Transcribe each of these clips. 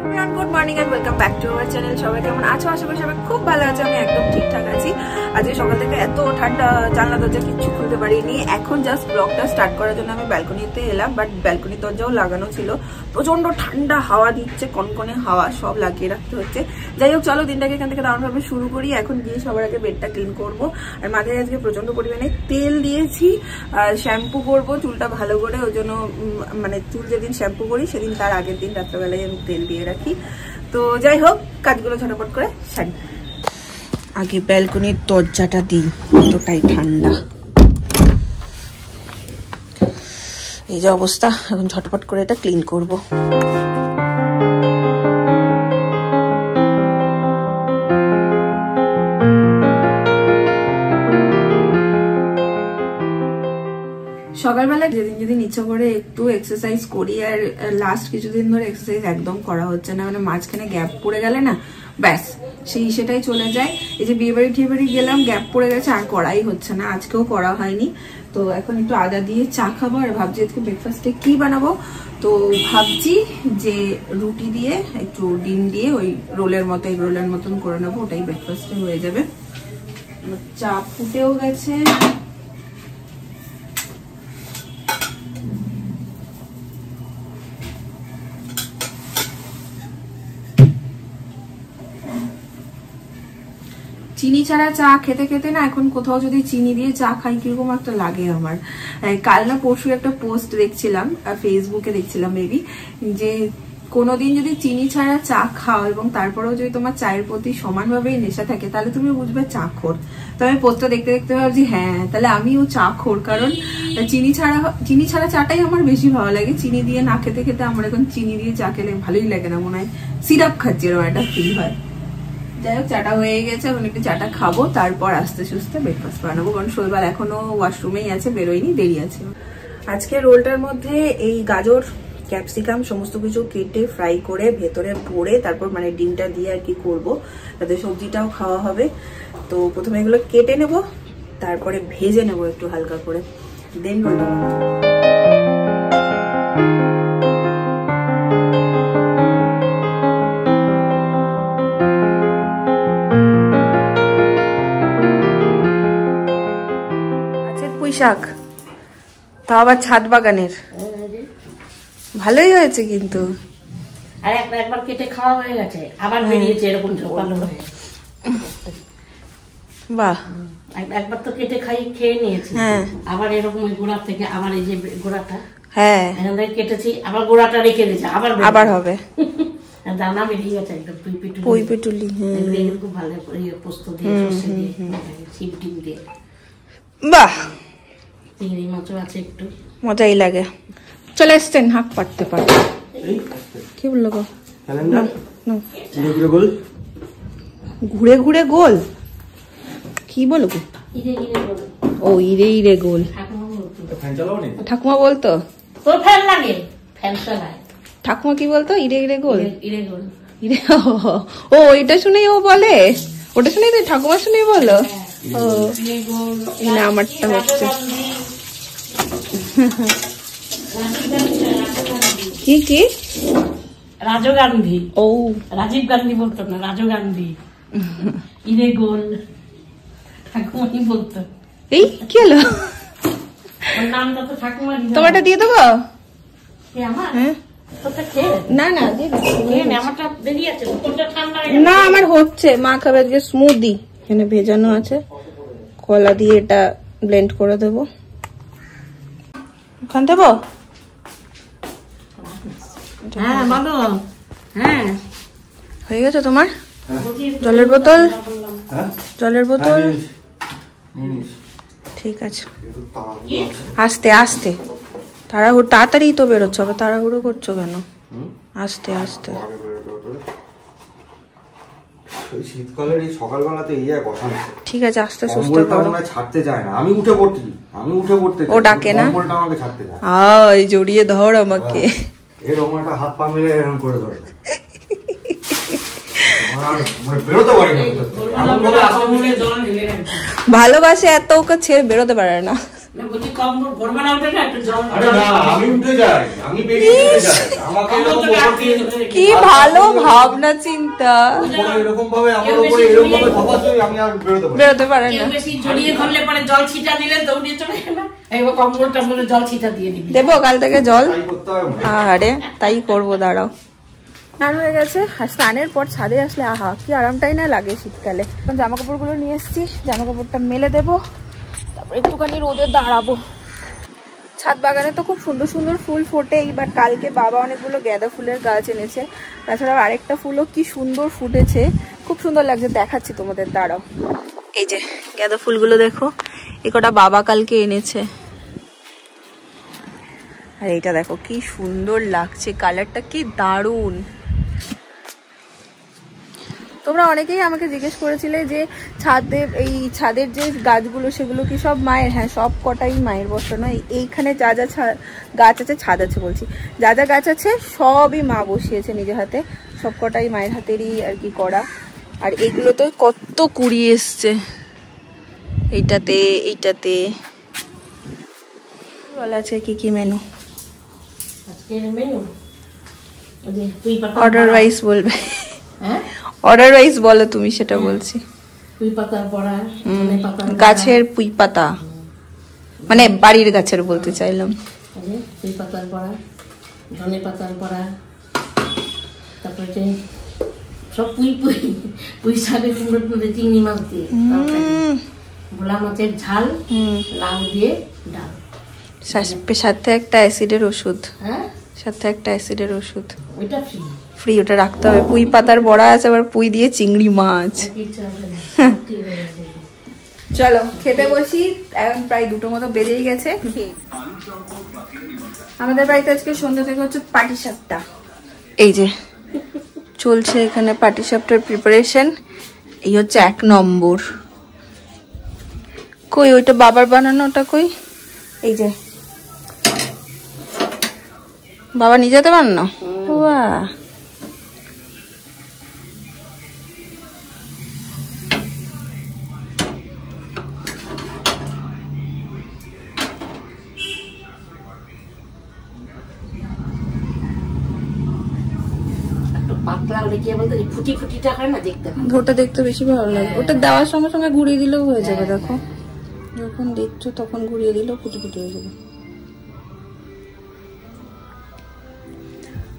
Good morning and welcome back to our channel. সবাই কেমন আছো? আশা করি সবাই খুব ভালো আছে। আমি একদম ঠিকঠাক আছি। আজকে সকাল থেকে এত ঠান্ডা, জানলা দরজা কিচ্ছু খুলতে পারিনি। এখন জাস্ট ব্লগটা স্টার্ট করার জন্য আমি ব্যালকনিতে এলাম, বাট ব্যালকনির দরজাও লাগানো ছিল। প্রচন্ড ঠান্ডা হাওয়া দিচ্ছে, কনকনে হাওয়া, সব লাগিয়ে রাখতে হচ্ছে। যাই হোক, চলো দিনটাকে এখান থেকে দারুণভাবে শুরু করি। এখন গিয়ে সবার আগে বেডটা ক্লিন করবো। আর মাথায় আজকে প্রচন্ড পরিমাণে তেল দিয়েছি, আর শ্যাম্পু করবো চুলটা ভালো করে। ওই জন্য মানে চুল যেদিন শ্যাম্পু করি সেদিন তার আগের দিন রাত্রেবেলায় আমি তেল দিয়ে রাখি। তো যাই হোক, কাজগুলো ঝটপট করে সারি। আগে ব্যালকনির দরজাটা দিই, এতটাই ঠান্ডা। এই যে অবস্থা, এখন ঝটপট করে এটা ক্লিন করবো। সকালবেলা যেদিন ইচ্ছা করে একটু এক্সারসাইজ করি, আর লাস্ট কিছুদিন ধরে এক্সারসাইজ একদম করা হচ্ছে না। মানে মাঝখানে গ্যাপ পড়ে গেলে না, ব্যাস সেটাই চলে যায়। এই যে বিয়ে বাড়ি টিয়ে বাড়ি গেলাম, গ্যাপ পড়ে গেছে, আর করাই হচ্ছে না। আজকেও করা হয়নি। তো এখন একটু আদা দিয়ে চা খাবো, আর ভাবছি আজকে ব্রেকফাস্টে কি বানাবো। তো ভাবছি যে রুটি দিয়ে একটু ডিম দিয়ে ওই রোলের মতন করে নেবো, ওটাই ব্রেকফাস্টে হয়ে যাবে। চা ফুটেও গেছে। চিনি ছাড়া চা খেতে খেতে না, এখন কোথাও যদি চিনি দিয়ে চা খাই কিরকম একটা লাগে আমার। কাল না পরশু একটা পোস্ট দেখছিলাম, ফেসবুকে দেখছিলাম মেবি, যে কোনোদিন যদি চিনি ছাড়া চা খাও এবং তারপরেও যদি তোমার চায়ের প্রতি সমানভাবেই নেশা থাকে, তাহলে তুমি বুঝবে চাখোর। তো আমি পোস্টটা দেখতে দেখতে ভাবছি হ্যাঁ, তাহলে আমিও চাখোর। কারণ চিনি ছাড়া চাটাই আমার বেশি ভালো লাগে। চিনি দিয়ে না খেতে খেতে আমার এখন চিনি দিয়ে চা খেলে ভালোই লাগে না, মনে হয় সিরাপ খাচ্ছি এরকম একটা ফিল হয়। যাই হোক, চাটা হয়ে গেছে, এখন একটু চাটা খাবো, তারপর আস্তে সুস্তে ব্রেকফাস্ট বানাবো। কারণ শৈবাল এখনো ওয়াশরুমেই আছে, বেরোয়নি, দেরি আছে। আজকে রোলটার মধ্যে এই গাজর, ক্যাপসিকাম সমস্ত কিছু কেটে ফ্রাই করে ভেতরে ভরে তারপর মানে ডিমটা দিয়ে আর কি করবো, তাতে সবজিটাও খাওয়া হবে। তো প্রথমে এগুলো কেটে নেব, তারপরে ভেজে নেব একটু হালকা করে, দেন রোলটা বানাবো। শাক, তা আবার ছাদ বাগানের, ভালোই হয়েছে কিন্তু। আর একবার কেটে খাওয়া হয়ে গেছে, আবার বেরিয়েছে এরকম ঝোপালো হয়ে। বাহ, একবার তো কেটে খেয়ে নিয়েছি, আবার এরকম ওই গোড়া থেকে আবার এই যে গোড়াটা, হ্যাঁ এখান থেকে কেটেছি, আবার গোড়াটা রেখে দিয়েছে, আবার হবে। দানা বেরিয়ে গেছে একদম, পুঁই পিটুলি খুব ভালো করে পোস্ত দিয়ে, সর্ষে দিয়ে, শিম টিম দিয়ে। বাহ, চিংড়ি মাছও আছে, একটু মজাই লাগে। চলে এসছেন, হাঁক পাততে পারবে। কি বললো গো? ঘুরে ঘুরে গোল কি বলো গো? ও ইরে ইরে গোল, ঠাকুমা বলতো। ঠাকুমা কি বলতো? ইরে ইরে গোল, ইরে। ও এটা শুনেই ও বলে, ওটা শুনেই তো ঠাকুমা শুনেই বলো। ও না, আমারটা হচ্ছে কি কি রাজীব গান্ধী। ও রাজীব গান্ধী বলতো না, রাজীব গান্ধী। ইরে গোল ঠাকুমাই বলতো। এই কি হলো? নামটা তো ঠাকুমা। তোমারটা দিয়ে দেবো? হ্যাঁ না না, না আমার হচ্ছে। মা খাবে আজকে স্মুদি, এখানে ভেজানো আছে, কলা দিয়ে এটা ব্লেন্ড করে দেবো। ওখান দেবো? হ্যাঁ বলো। হ্যাঁ হয়ে গেছে তোমার? জলের বোতল, জলের বোতল, ঠিক আছে। আস্তে আস্তে, তাড়াহুড়ো, তাড়াতাড়ি তো বেরোচ্ছ, আবার তাড়াহুড়ো করছো কেন? আস্তে আস্তে। শীতকালের এই সকালবেলাতে এই এক অশান্তি। ঠিক আছে, আস্তে সুস্থ করো। ছাড়তে চায় না, আমি উঠে পড়তে ও ডাকে না, আমাকে ছাড়তে চায়। এই জড়িয়ে ধর আমাকে, এরকম একটা হাত পা মিলে এরকম করে ধরে। ভালোবাসে এত, ওকে ছেড়ে বেরোতে পারে না। কি ভালো ভাবনা চিন্তা, বেরোতে পারে না। জল ছিটা দিলে দৌড়িয়ে চলে গেলাম, জল ছিটা দিয়ে দিবি, দেবো কাল থেকে জল। আরে তাই করবো, দাঁড়াও। স্নান হয়ে গেছে, আর স্নানের পর ছাদে আসলে আহা কি আরামটাই না লাগে শীতকালে। জামা কাপড় গুলো নিয়ে এসছি, জামা কাপড়টা মেলে দেবো, তারপর একটুখানি রোদে দাঁড়াবো। ছাদ বাগানে তো খুব সুন্দর সুন্দর ফুল ফোটে, এবার কালকে বাবা অনেকগুলো গাঁদা ফুলের গাছ এনেছে, তাছাড়াও আরেকটা ফুলও কি সুন্দর ফুটেছে, খুব সুন্দর লাগছে, দেখাচ্ছি তোমাদের, দাঁড়াও। এই যে গাঁদা ফুলগুলো দেখো, এ কটা বাবা কালকে এনেছে, আর এইটা দেখো কি সুন্দর লাগছে, কালারটা কি দারুণ। তোমরা অনেকেই আমাকে জিজ্ঞেস করেছিলে যে ছাদের যে গাছগুলো সেগুলো কি সব মায়ের? হ্যাঁ, সব কটাই মায়ের বসানো। এইখানে যা যা গাছ আছে, ছাদ আছে বলছি, যা যা গাছ আছে সবই মা বসিয়েছে নিজের হাতে, সব কটাই মায়ের হাতেরই আর কি করা। আর এগুলো তো কত কুড়ি এসছে, এইটাতে বলা আছে কি কি মেনু, অর্ডার ওয়াইজ বলবে। অর্ডার ওয়াইজ বলো তুমি, সেটা বলছি। গাছের পুঁই পাতা, মানে বাড়ির গাছের বলতে চাইলাম। পুঁই পাতার বড়া, ধনে পাতার বড়া, তারপরে সব পুঁই শাকের কুমড়ো, চিংড়ি মাছ দিয়ে, ভোলা মাছের ঝাল, লাউ দিয়ে ডাল, সাথে একটা অ্যাসিডের ওষুধ। হ্যাঁ, সাথে একটা অ্যাসিডের ওষুধ, ওইটা ফ্রি, ওটা রাখতে হবে। পুঁই পাতার বড়া আছে, আবার পুঁই দিয়ে চিংড়ি মাছ। চলো খেতে বসি, এখন প্রায় 2টো মতো বেজেই গেছে। আমাদের বাড়িতে আজকে সন্ধ্যা থেকে হচ্ছে পাটিসাপটা, এই যে চলছে এখানে পাটিসাপটার প্রিপারেশন। এই হচ্ছে 1 নম্বর। কই ওইটা বাবার বানানো, ওটা কই? এই যে বাবা নিজে হাতে বানানো। বাহ, ওটা দেখতে বেশি ভালো লাগে, ওটা দেওয়ার সঙ্গে সঙ্গে ঘুরিয়ে দিলেও হয়ে যাবে। দেখো যখন দেখছো তখন ঘুরিয়ে দিলেও ফুটি ফুটি হয়ে যাবে।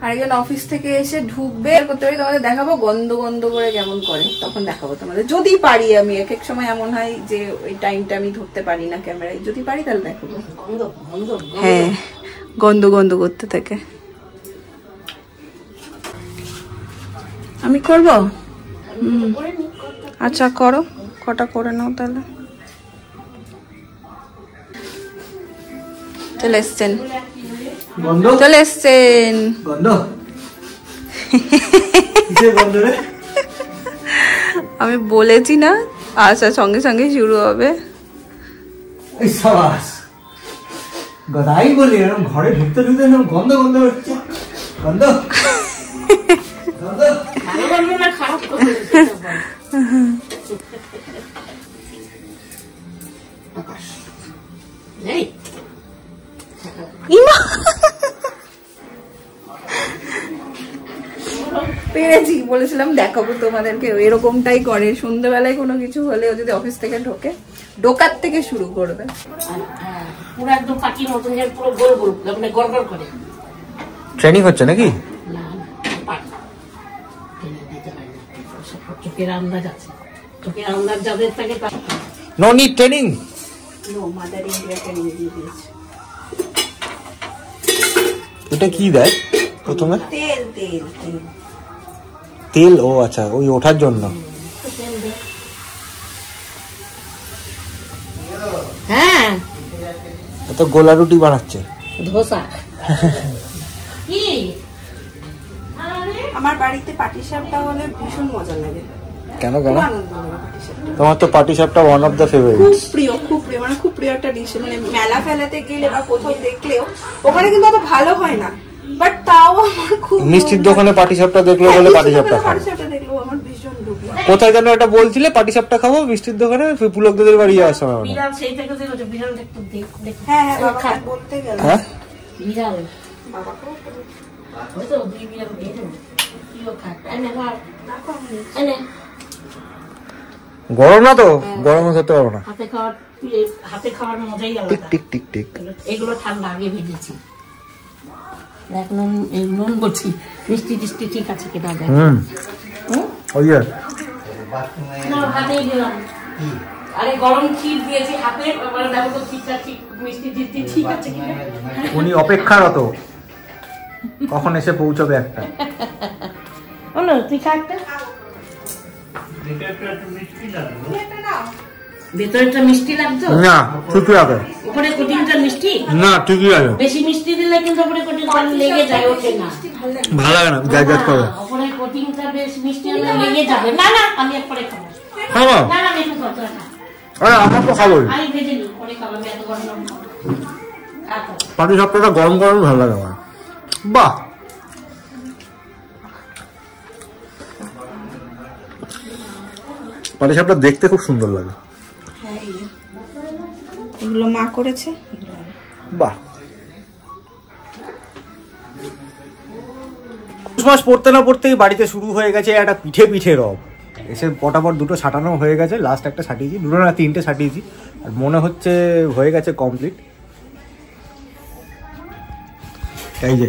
আরেকজন অফিস থেকে এসে ঢুকবে, করতে পারি তোমাদের দেখাবো গন্ধ গন্ধ করে কেমন করে, তখন দেখাবো তোমাদের, যদি পারি। আমি এক এক সময় এমন হয় যে ওই টাইমটা আমি ধরতে পারি না ক্যামেরায়, যদি পারি তাহলে দেখাবো। হ্যাঁ, গন্ধ গন্ধ করতে থাকে। আমি করব? আচ্ছা করো, কটা করে নাও তাহলে। চলে এসছেন, চলে এসছেন। আমি বলেছি না, আচ্ছা সঙ্গে সঙ্গে শুরু হবে। ঘরে ঢুকতে ঢুকতে গন্ধ গন্ধ হচ্ছে, গন্ধ পেরেছি, বলেছিলাম দেখাবো তোমাদেরকে। এরকমটাই করে সন্ধ্যাবেলায় কোনো কিছু হলে, ও যদি অফিস থেকে ঢোকে, ঢোকার থেকে শুরু করবে। পুরো একদম পাখির মতন, পুরো গোল গোল মানে গড়গড় করে। ট্রেনিং হচ্ছে নাকি? চোখের আন্দাজ আছে, চোখের আন্দাজ যাদের থাকে। No need training, no Mother India training দিয়ে দিয়েছে। এটা কি দেয় প্রথমে? তেল তেল তেল তেল। ও আচ্ছা, ওই ওঠার জন্য। হ্যাঁ, তো গোলা রুটি বানাচ্ছে, ধোসা। কি আমার বাড়িতে পাটিসাপটা হলে ভীষণ মজা লাগে। কেন কেন? তোমার তো পাটিসাপটা ওয়ান অফ দ্য ফেভারিট। খুব প্রিয়, খুব প্রিয়, মানে খুব প্রিয় একটা ডিশ। মানে মেলা ফেলাতে গেলে বা কোথাও দেখলেও, ওখানে কিন্তু অত ভালো হয় না, বাট তাও আমার খুব। মিষ্টির দোকানে পাটিসাপটা দেখলো বলে পাটিসাপটা দেখলো আমার ভীষণ ঢুকলো। কোথায় যেন একটা বলছিলে পাটিসাপটা খাবো মিষ্টির দোকানে, পুলক দাদের বাড়ি যাওয়ার সময়। বিড়াল সেই থেকে দেখো, বিড়াল দেখতে দেখ। হ্যাঁ হ্যাঁ বাবা বলতে গেল বিড়াল বাবাকে ওই তো দুই বিড়াল দিয়ে দেবো। কিও খাক এনে ভাত এনে গরম না তো, গরমে খেতে পারবো না। হাতে খাওয়ার মজাই আলাদা। Tick tick tick tick. এগুলো ঠান্ডা আগে ভেজেছি। দেখ নুন বলছি, মিষ্টি টিষ্টি ঠিক আছে কিনা দেখ। ওই হাতেই দিলাম। আরে গরম ক্ষীর দিয়েছি হাতে, এবারে দেখো তো ঠিকঠাক ঠিক মিষ্টি টিষ্টি ঠিক আছে কিনা। উনি অপেক্ষারত কখন এসে পৌঁছবে একটা। বলো তুই খা একটা। ভেতরেটা মিষ্টি লাগতো না, ঠিকই আছে। উপরে কোটিংটা মিষ্টি না, ঠিকই আছে। বেশি মিষ্টি দিলে কিন্তু উপরে কোটিংটা লেগে যায়, ওঠে না। ভালো লাগে না, গ্যাস গ্যাস করে। উপরে কোটিংটা বেশ মিষ্টি হলে লেগে যাবে। না না আমি একবারে খাবো। খাবো? না না আমি একটু খাবো না। আরে আমার তো খাবোই। আমি ভেজে নিই, পরে খাবো, আমি এত গরম খাবো। পাটিসাপটাটা গরম গরম ভালো লাগে আমার। বাহ, পাটিসাপটা দেখতে খুব সুন্দর লাগে। এগুলো মা করেছে। বাহ, মাস পড়তে না পড়তেই বাড়িতে শুরু হয়ে গেছে একটা পিঠে পিঠে রব। এসে পটাপট দুটো ছাটানো হয়ে গেছে, লাস্ট একটা ছাটিয়েছি, দুটো না তিনটে ছাটিয়েছি, আর মনে হচ্ছে হয়ে গেছে কমপ্লিট। এই যে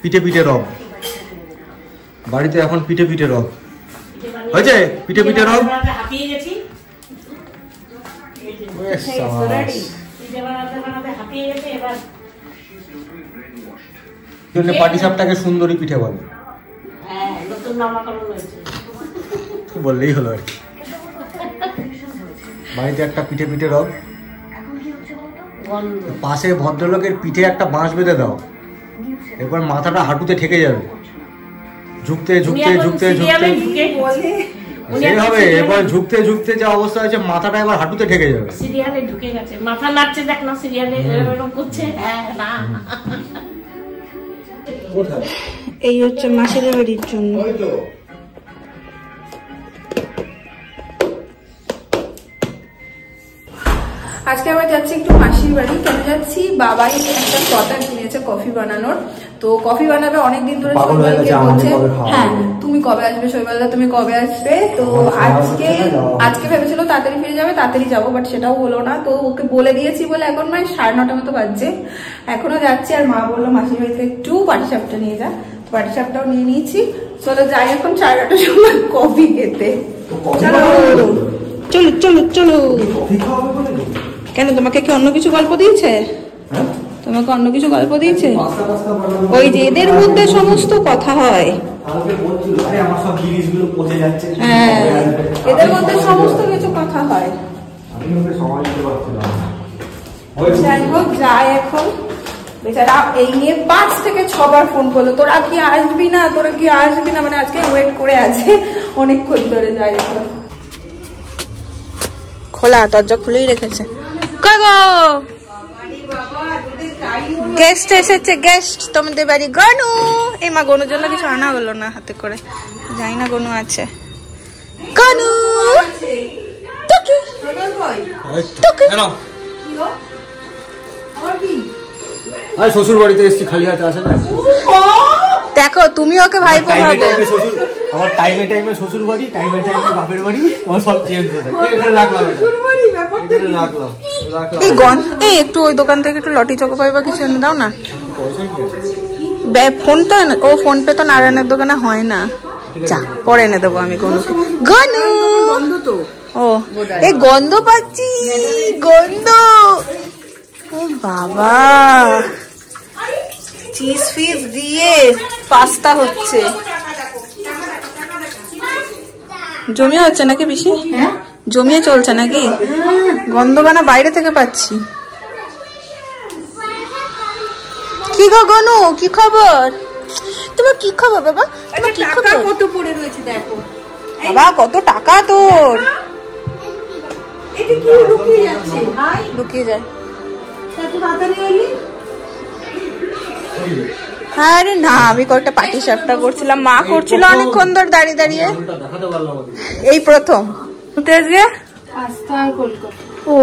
পিঠে পিঠে রব, বাড়িতে এখন পিঠে পিঠে রব হয়েছে। পিঠে পিঠে রব হাঁপিয়ে গেছি, হাঁপিয়ে গেছে। এবার জন্য পাটিসাপটাকে সুন্দরী পিঠে বলে। হ্যাঁ, নতুন নামকরণ হয়েছে বললেই হলো আর কি। বাড়িতে একটা পিঠে পিঠে রব, পাশে ভদ্রলোকের পিঠে একটা বাঁশ বেঁধে দাও, এরপর মাথাটা হাঁটুতে ঠেকে যাবে, ঝুঁকতে ঝুঁকতে ঝুঁকতে ঝুঁকতে সেই হবে। এরপর ঝুঁকতে ঝুঁকতে যা অবস্থা হয়েছে, মাথাটা এবার হাঁটুতে ঠেকে যাবে। সিরিয়ালে ঢুকে গেছে, মাথা নাড়ছে দেখ না, সিরিয়ালে এরকম করছে। হ্যাঁ না, এই হচ্ছে মাসির বাড়ির জন্য। আজকে আবার যাচ্ছি একটু মাসির বাড়ি। কেন যাচ্ছি? বাবাই একটা কথা কিনেছে কফি বানানোর, তো কফি বানাবে অনেকদিন ধরে। শৈবালকে বলছে হ্যাঁ তুমি কবে আসবে, শৈবালদা তুমি কবে আসবে। তো আজকে ভেবেছিল তাড়াতাড়ি ফিরে যাবে, তাড়াতাড়ি যাবো, বাট সেটাও হলো না। তো ওকে বলে দিয়েছি বলে এখন মানে 9:30 মতো বাজছে, এখনো যাচ্ছি। আর মা বললো মাসির বাড়িতে একটু পাটিসাপটা নিয়ে যা, পাটিসাপটাও নিয়ে নিয়েছি। চলো যাই এখন 9:30 সময় কফি খেতে। চলো চলো চলো। কেন তোমাকে কি অন্য কিছু গল্প দিয়েছে? তোমাকে অন্য কিছু গল্প দিয়েছে? ওই যে এদের মধ্যে সমস্ত কথা হয়। হ্যাঁ, এদের মধ্যে সমস্ত কিছু কথা হয়। যাই হোক, যাই এখন। বেচারা এই নিয়ে 5 থেকে 6 বার ফোন করলো, তোরা কি আসবি না, তোরা কি আসবি না, মানে আজকে ওয়েট করে আছে অনেকক্ষণ ধরে। যাই হোক, খোলা, দরজা খুলেই রেখেছে। গেস্ট এসেছে, গেস্ট তোমাদের বাড়ি। গনু, এই মা গনুর জন্য কিছু আনা হলো না হাতে করে, যাই না গনু আছে। গনু শ্বশুর বাড়িতে এসেছি, খালি হাতে আসে না। দেখো তুমি ওকে ভাইপো ভাবে। আমার টাইমে টাইমে শ্বশুর বাড়ি, টাইমে টাইমে বাপের বাড়ি, আমার সব চেঞ্জ হয়ে যায়। এখানে রাখলাম, এই গন, এই একটু ওই দোকান থেকে একটু লটি চকোপাই বা কিছু এনে দাও না। ফোন তো ও ফোন পে তো নারায়ণের দোকানে হয় না। যা, পরে এনে দেবো আমি। গনু ও, এই গন্ধ পাচ্ছি, গন্ধ। ও বাবা, চিজ ফিজ দিয়ে পাস্তা হচ্ছে। জমিয়ে হচ্ছে নাকি বেশি? জমিয়ে চলছে নাকি? গন্ধ বানা বাইরে থেকে পাচ্ছি। কি গো গনু, কি খবর? তোমার কি খবর বাবা? তোমার কি খবর? কত পড়ে রয়েছে দেখো বাবা, কত টাকা তোর। এটা কি লুকিয়ে যাচ্ছে? ভাই লুকিয়ে যায়। কত তাড়াতাড়ি এলি? আরে না, আমি কয়েকটা পাটি সাপটা করছিলাম, মা করছিল অনেকক্ষণ ধরে দাঁড়িয়ে দাঁড়িয়ে, এই প্রথম আজকে পাস্তা আর কলকাতা। ও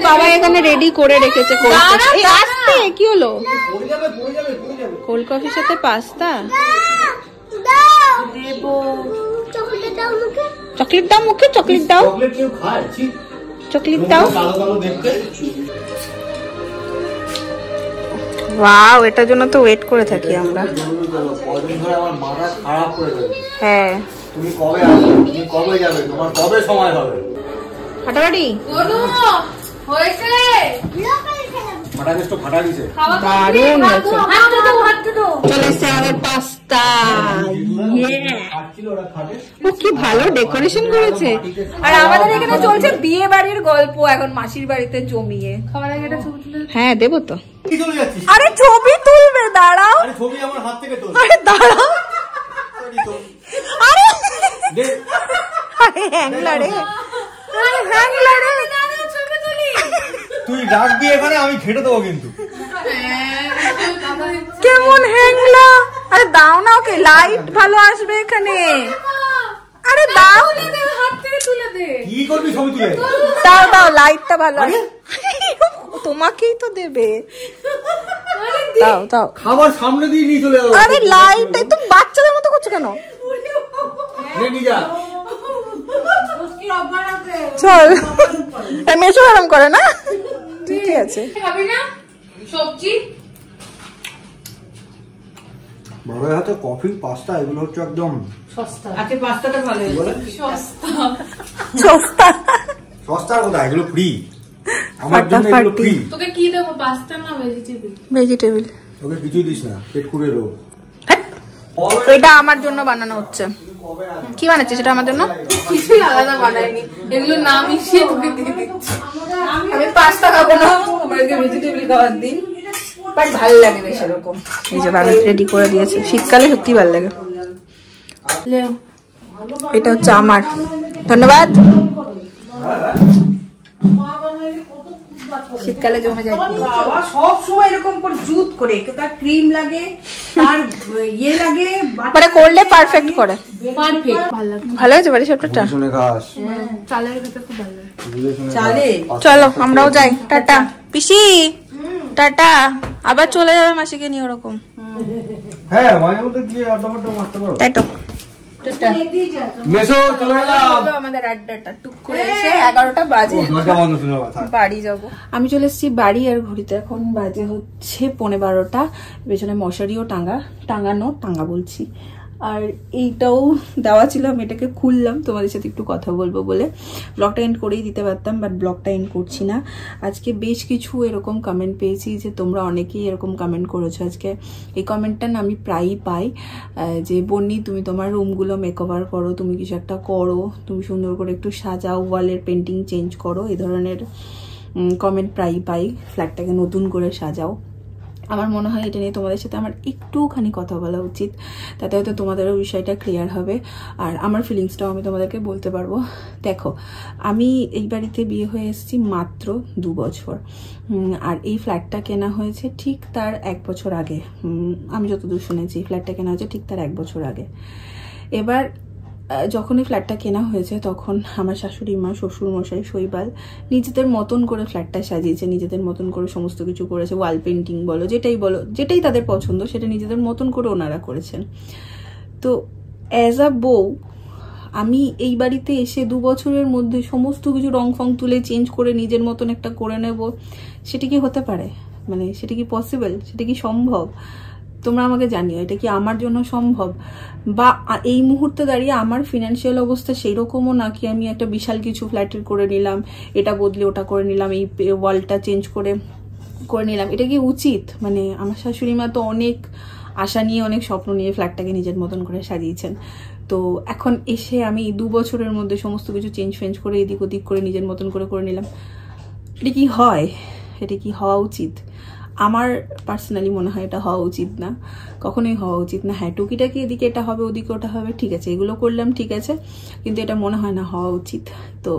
বাবা এখানে রেডি করে রেখেছে। কি হলো? কোল্ড কফির সাথে পাস্তা চকলেট দাও মুখে, চকলেট দাও, চকলেট দাও। ওয়াও, এটার জন্য তো ওয়েট করে থাকি আমরা। হ্যাঁ, তুমি কবে আসবে, তুমি কবে যাবে, তোমার কবে সময় হবে? ফাটাফাটি হয়েছে, দারুণ হয়েছে। চলে এসছে আমাদের পাস্তা। ও কি ভালো ডেকোরেশন করেছে। আর আমাদের এখানে চলছে বিয়ে বাড়ির গল্প এখন মাসির বাড়িতে জমিয়ে। হ্যাঁ দেবো তো। আরে ছবি তুলবে, দাঁড়াও। ছবি আমার হাত থেকে তোল। আরে দাঁড়াও, আরে আরে হ্যাংলারে, আরে হ্যাংলারে ছবি তুলি। তুই রাখবি এখানে, আমি ঘেটে দেবো কিন্তু। কেমন হ্যাংলা। আরে দাও না ওকে, লাইট ভালো আসবে এখানে। আরে দাও, হাত থেকে তুলে দে। কি করবি ছবি তুলে? দাও দাও, লাইটটা ভালো আসবে। তোমাকেই তো দেবে, দাও দাও। খাবার সামনে দিয়ে নিয়ে চলে যাবো। আরে লাইট তুমি বাচ্চাদের মতো করছো কেন? চল, মেশো আরাম করে না, ঠিক আছে। সবজি বাবার হাতে কফি, পাস্তা এগুলো হচ্ছে একদম সস্তা। আগে পাস্তাটা ভালো হয়েছে। সস্তা সস্তা কোথায়, এগুলো ফ্রি আমার জন্য, এগুলো ফ্রি। তোকে কি দেবো, পাস্তা না ভেজিটেবল? ভেজিটেবল। ওকে কিছুই দিস না, পেট পুড়ে রোগ। এটা আমার জন্য বানানো হচ্ছে। কি বানাচ্ছিস এটা আমার জন্য? কিছুই আলাদা বানাইনি, এগুলো না মিশিয়ে তোকে দিয়ে দিচ্ছি। আমি পাস্তা খাবো না, আমাকে ভেজিটেবল খাওয়ার দিন, বাট ভালো লাগে বেশ এরকম। এই যে বাবা রেডি করে দিয়েছে, শীতকালে সত্যি ভালো লাগে। এটা হচ্ছে আমার, ধন্যবাদ। শীতকালে জমে যায়। বাবা সব সময় এরকম করে জুত করে, তার ক্রিম লাগে, তার ইয়ে লাগে, মানে করলে পারফেক্ট করে। পারফেক্ট, ভালো লাগে। ভালো হয়েছে বাড়ি সবটা। শুনে খাস, চালের খেতে খুব ভালো লাগে। চালে। চলো আমরাও যাই, টাটা পিসি, টাটা। আবার চলে যাবে মাসিকে নিয়ে ওরকম। হ্যাঁ মাঝে মধ্যে গিয়ে আড্ডা মাড্ডা মারতে পারো। তাই তো। মেসো চলে এলাম। আমাদের আড্ডাটা টুক করে এসে 11টা বাজে, বাড়ি যাবো। আমি চলে এসেছি বাড়ি, আর ঘড়িতে এখন বাজে হচ্ছে 11:15। পেছনে মশারিও টাঙা বলছি। আর এইটাও দেওয়া ছিল, আমি এটাকে খুললাম তোমাদের সাথে একটু কথা বলবো বলে। ব্লগটা এন্ড করেই দিতে পারতাম, বাট ব্লগটা এন্ড করছি না। আজকে বেশ কিছু এরকম কমেন্ট পেয়েছি যে তোমরা অনেকেই এরকম কমেন্ট করেছো। আজকে এই কমেন্টটা না আমি প্রায়ই পাই যে বন্নি তুমি তোমার রুমগুলো মেকওভার করো, তুমি কিছু একটা করো, তুমি সুন্দর করে একটু সাজাও, ওয়ালের পেন্টিং চেঞ্জ করো, এই ধরনের কমেন্ট প্রায়ই পাই। ফ্ল্যাটটাকে নতুন করে সাজাও। আমার মনে হয় এটা নিয়ে তোমাদের সাথে আমার একটুখানি কথা বলা উচিত, তাতে হয়তো তোমাদেরও বিষয়টা ক্লিয়ার হবে, আর আমার ফিলিংসটাও আমি তোমাদেরকে বলতে পারবো। দেখো, আমি এই বাড়িতে বিয়ে হয়ে এসেছি মাত্র 2 বছর, আর এই ফ্ল্যাটটা কেনা হয়েছে ঠিক তার 1 বছর আগে। আমি যতদূর শুনেছি ফ্ল্যাটটা কেনা হয়েছে ঠিক তার 1 বছর আগে। এবার যখন এই ফ্ল্যাটটা কেনা হয়েছে তখন আমার শাশুড়ি মা, শ্বশুর মশাই, শৈবাল নিজেদের মতন করে ফ্ল্যাটটা সাজিয়েছে, নিজেদের মতন করে সমস্ত কিছু করেছে। ওয়াল পেন্টিং বলো, যেটাই তাদের পছন্দ সেটা নিজেদের মতন করে ওনারা করেছেন। তো অ্যাজ আ বউ আমি এই বাড়িতে এসে 2 বছরের মধ্যে সমস্ত কিছু রং ফং তুলে চেঞ্জ করে নিজের মতন একটা করে নেব, সেটা কি হতে পারে? মানে সেটা কি পসিবল? সেটা কি সম্ভব? তোমরা আমাকে জানিও, এটা কি আমার জন্য সম্ভব? বা এই মুহূর্তে দাঁড়িয়ে আমার ফিনান্সিয়াল অবস্থা সেই রকমও নাকি আমি একটা বিশাল কিছু ফ্ল্যাটের করে নিলাম, এটা বদলে ওটা করে নিলাম, এই ওয়ালটা চেঞ্জ করে নিলাম, এটা কি উচিত? মানে আমার শাশুড়ি মা তো অনেক আশা নিয়ে, অনেক স্বপ্ন নিয়ে ফ্ল্যাটটাকে নিজের মতন করে সাজিয়েছেন। তো এখন এসে আমি 2 বছরের মধ্যে সমস্ত কিছু চেঞ্জ ফেঞ্জ করে এদিক ওদিক করে নিজের মতন করে নিলাম। এটা কি হয়? এটা কি হওয়া উচিত? আমার পার্সোনালি মনে হয় এটা হওয়া উচিত না, কখনোই হওয়া উচিত না। হ্যাঁ, টুকিটাকি এদিকে এটা হবে ওদিকে ওটা হবে, ঠিক আছে, এগুলো করলাম ঠিক আছে, কিন্তু এটা মনে হয় না হওয়া উচিত। তো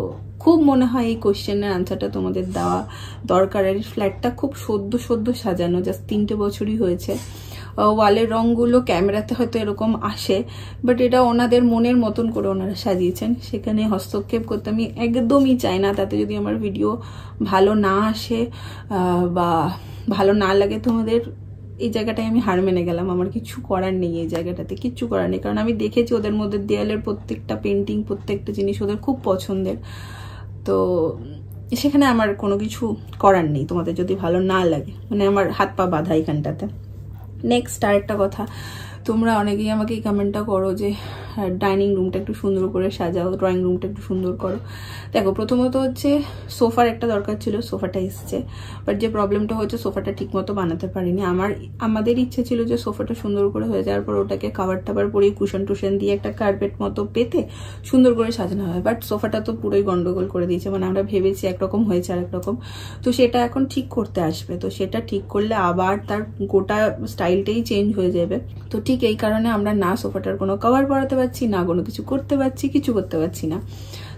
খুব মনে হয় এই কোশ্চেনের আনসারটা তোমাদের দেওয়া দরকার। আর ফ্ল্যাটটা খুব সদ্য সাজানো, জাস্ট 3টে বছরই হয়েছে। ওয়ালের রঙগুলো ক্যামেরাতে হয়তো এরকম আসে, বাট এটা ওনাদের মনের মতন করে ওনারা সাজিয়েছেন, সেখানে হস্তক্ষেপ করতে আমি একদমই চাই না। তাতে যদি আমার ভিডিও ভালো না আসে বা ভালো না লাগে তোমাদের, এই জায়গাটায় আমি হার মেনে গেলাম, আমার কিছু করার নেই, এই জায়গাটাতে কিচ্ছু করার নেই। কারণ আমি দেখেছি ওদের মধ্যে দেয়ালের প্রত্যেকটা পেন্টিং, প্রত্যেকটা জিনিস ওদের খুব পছন্দের। তো সেখানে আমার কোনো কিছু করার নেই, তোমাদের যদি ভালো না লাগে, মানে আমার হাত পা বাঁধা এখানটাতে। নেক্সট আরেকটা কথা, তোমরা অনেকেই আমাকে এই কমেন্টটা করো যে ডাইনিং রুমটা একটু সুন্দর করে সাজাও, ড্রয়িং রুমটা একটু সুন্দর করো। দেখো, প্রথমত হচ্ছে সোফার একটা দরকার ছিল, সোফাটা এসছে, বাট যে প্রবলেমটা হচ্ছে সোফাটা ঠিক মতো বানাতে পারিনি। আমাদের ইচ্ছে ছিল যে সোফাটা সুন্দর করে হয়ে যাওয়ার পর ওটাকে কাভার টাভার পরিয়ে কুশন টুশন দিয়ে একটা কার্পেট মতো পেতে সুন্দর করে সাজানো হয়, বাট সোফাটা তো পুরোই গন্ডগোল করে দিয়েছে। মানে আমরা ভেবেছি একরকম হয়েছে আরেক রকম। তো সেটা এখন ঠিক করতে আসবে, তো সেটা ঠিক করলে আবার তার গোটা স্টাইলটাই চেঞ্জ হয়ে যাবে। তো ঠিক এই কারণে আমরা না সোফাটার কোনো কভার পরাতে পারছি না, কোনো কিছু করতে পারছি, কিছু করতে পারছি না,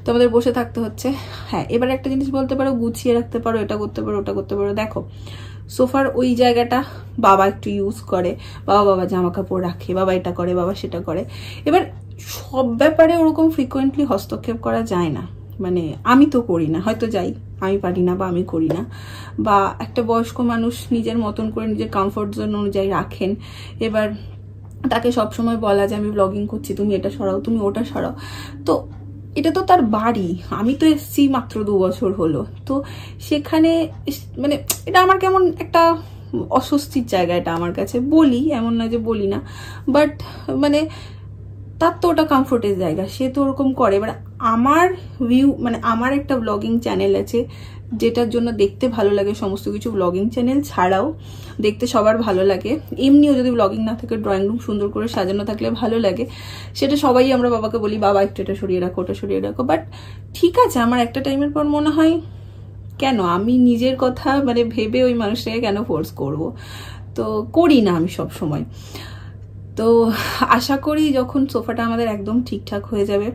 তো আমাদের বসে থাকতে হচ্ছে। হ্যাঁ, এবার একটা জিনিস বলতে পারো, গুছিয়ে রাখতে পারো, এটা করতে পারো, ওটা করতে পারো। দেখো, সোফার ওই জায়গাটা বাবা একটু ইউজ করে, বাবা জামা কাপড় রাখে, বাবা এটা করে, বাবা সেটা করে। এবার সব ব্যাপারে ওরকম ফ্রিকোয়েন্টলি হস্তক্ষেপ করা যায় না, মানে আমি তো করি না, হয়তো যাই, আমি পারি না বা আমি করি না। বা একটা বয়স্ক মানুষ নিজের মতন করে নিজের কমফোর্ট জোন অনুযায়ী রাখেন। এবার তাকে সবসময় বলা যে আমি ব্লগিং করছি, তুমি এটা সরাও, তুমি ওটা সরাও, তো এটা তো তার বাড়ি। আমি তো এসছি মাত্র 2 বছর হলো, তো সেখানে মানে এটা আমার কেমন একটা অস্বস্তির জায়গা। এটা আমার কাছে, বলি এমন না যে বলি না, বাট মানে তার তো ওটা কমফোর্টের জায়গা, সে তো ওরকম করে। এবার আমার ভিউ, মানে আমার একটা ব্লগিং চ্যানেল আছে যেটার জন্য দেখতে ভালো লাগে সমস্ত কিছু, ব্লগিং চ্যানেল ছাড়াও দেখতে সবার ভালো লাগে। এমনিও যদি ব্লগিং না থাকে, ড্রয়িং রুম সুন্দর করে সাজানো থাকলে ভালো লাগে, সেটা সবাই আমরা বাবাকে বলি, বাবা একটু এটা সরিয়ে রাখো, ওটা সরিয়ে রাখো। বাট ঠিক আছে, আমার একটা টাইমের পর মনে হয় কেন আমি নিজের কথা মানে ভেবে ওই মানুষটাকে কেন ফোর্স করব, তো করি না আমি সব সময়। তো আশা করি যখন সোফাটা আমাদের একদম ঠিকঠাক হয়ে যাবে,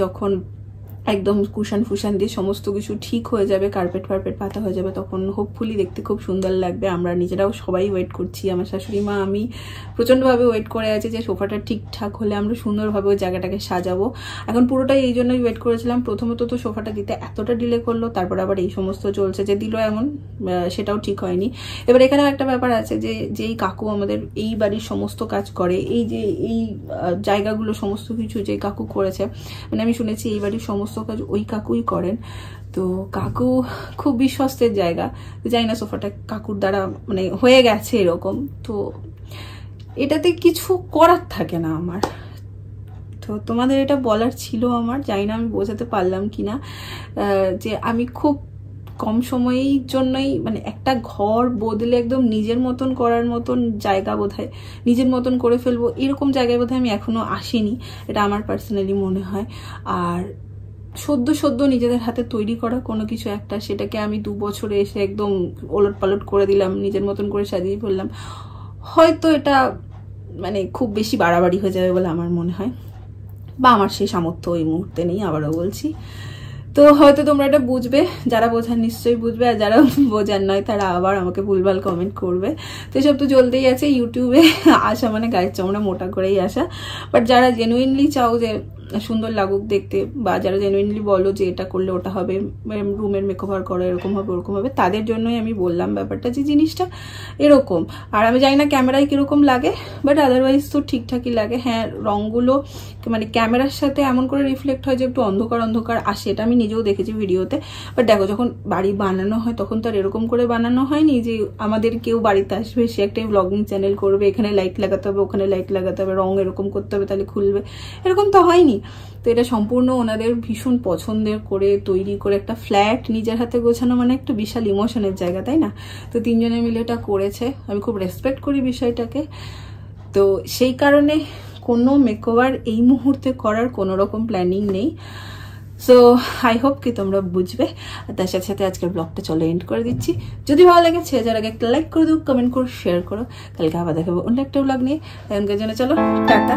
যখন একদম কুশন ফুশান দিয়ে সমস্ত কিছু ঠিক হয়ে যাবে, কার্পেট ফার্পেট পাতা হয়ে যাবে, তখন হোপফুলি দেখতে খুব সুন্দর লাগবে। আমরা নিজেরাও সবাই ওয়েট করছি, আমার শাশুড়ি মা, আমি প্রচণ্ডভাবে ওয়েট করে আছি যে সোফাটা ঠিকঠাক হলে আমরা সুন্দরভাবে ওই জায়গাটাকে সাজাবো। এখন পুরোটাই এই জন্যই ওয়েট করেছিলাম। প্রথমত তো সোফাটা দিতে এতটা ডিলে করলো, তারপর আবার এই সমস্ত চলছে, যে দিল এমন সেটাও ঠিক হয়নি। এবার এখানেও একটা ব্যাপার আছে যে যেই কাকু আমাদের এই বাড়ির সমস্ত কাজ করে, এই যে এই জায়গাগুলো সমস্ত কিছু যে কাকু করেছে, মানে আমি শুনেছি এই বাড়ির সমস্ত কাজ ওই কাকুই করেন। তো কাকু খুব বিশ্বস্তের জায়গা, জানি না সোফাটা কাকুর দ্বারা মানে হয়ে গেছে এরকম, তো এটাতে কিছু করার থাকে না আমার। তো তোমাদের এটা বলার ছিল আমার, জানি না আমি বোঝাতে পারলাম কিনা, যে আমি খুব কম সময়ের জন্যই মানে একটা ঘর বদলে একদম নিজের মতন করার মতন জায়গা বোধহয় নিজের মতন করে ফেলবো, এরকম জায়গায় বোধহয় আমি এখনো আসিনি, এটা আমার পার্সোনালি মনে হয়। আর সদ্য নিজেদের হাতে তৈরি করা কোনো কিছু একটা, সেটাকে আমি 2 বছরে এসে একদম ওলট পালট করে দিলাম, নিজের মতন করে সাজিয়ে ফেললাম, হয়তো এটা মানে খুব বেশি বাড়াবাড়ি হয়ে যাবে বলে আমার মনে হয়, বা আমার সেই সামর্থ্য ওই মুহূর্তে নেই, আবারও বলছি। তো হয়তো তোমরা এটা বুঝবে, যারা বোঝার নিশ্চয়ই বুঝবে, আর যারা বোঝার নয় তারা আবার আমাকে ভুলভাল কমেন্ট করবে। তো এসব তো চলতেই আছে, ইউটিউবে আসা মানে গায়ের চামড়া মোটা করেই আসা। বাট যারা জেনুইনলি চাও যে সুন্দর লাগুক দেখতে, বা যারা জেনুইনলি বলো যে এটা করলে ওটা হবে, রুমের মেকওভার করো, এরকম হবে ওরকম হবে, তাদের জন্যই আমি বললাম ব্যাপারটা যে জিনিসটা এরকম। আর আমি জানি না ক্যামেরায় কিরকম লাগে, বাট আদারওয়াইজ তো ঠিকঠাকই লাগে। হ্যাঁ, রঙগুলো মানে ক্যামেরার সাথে এমন করে রিফ্লেক্ট হয় যে একটু অন্ধকার অন্ধকার আসে, এটা আমি নিজেও দেখেছি ভিডিওতে। বাট দেখো, যখন বাড়ি বানানো হয় তখন তো আর এরকম করে বানানো হয়নি যে আমাদের কেউ বাড়িতে আসবে, সে একটা ব্লগিং চ্যানেল করবে, এখানে লাইট লাগাতে হবে, ওখানে লাইট লাগাতে হবে, রং এরকম করতে হবে তাহলে খুলবে, এরকম তো হয়নি। তো এটা সম্পূর্ণ ওনাদের ভীষণ পছন্দের করে তৈরি করে একটা ফ্ল্যাট নিজের হাতে গোছানো মানে একটা বিশাল ইমোশনের জায়গা, তাই না? তো 3 জনে মিলে এটা করেছে, আমি খুব রেসপেক্ট করি বিষয়টাকে। তো সেই কারণে কোনো মেকওভার এই মুহূর্তে করার কোনো রকম প্ল্যানিং নেই। সো আই হোপ কি তোমরা বুঝবে। আর তার সাথে সাথে আজকের ব্লগটা চলো এন্ড করে দিচ্ছি। যদি ভালো লাগে ছেড়ে যাওয়ার আগে একটা লাইক করে দাও, কমেন্ট করো, শেয়ার করো। কালকে আবার দেখাবো অন্য একটা ব্লগ নিয়ে। এখনকার জন্য চলো টাটা।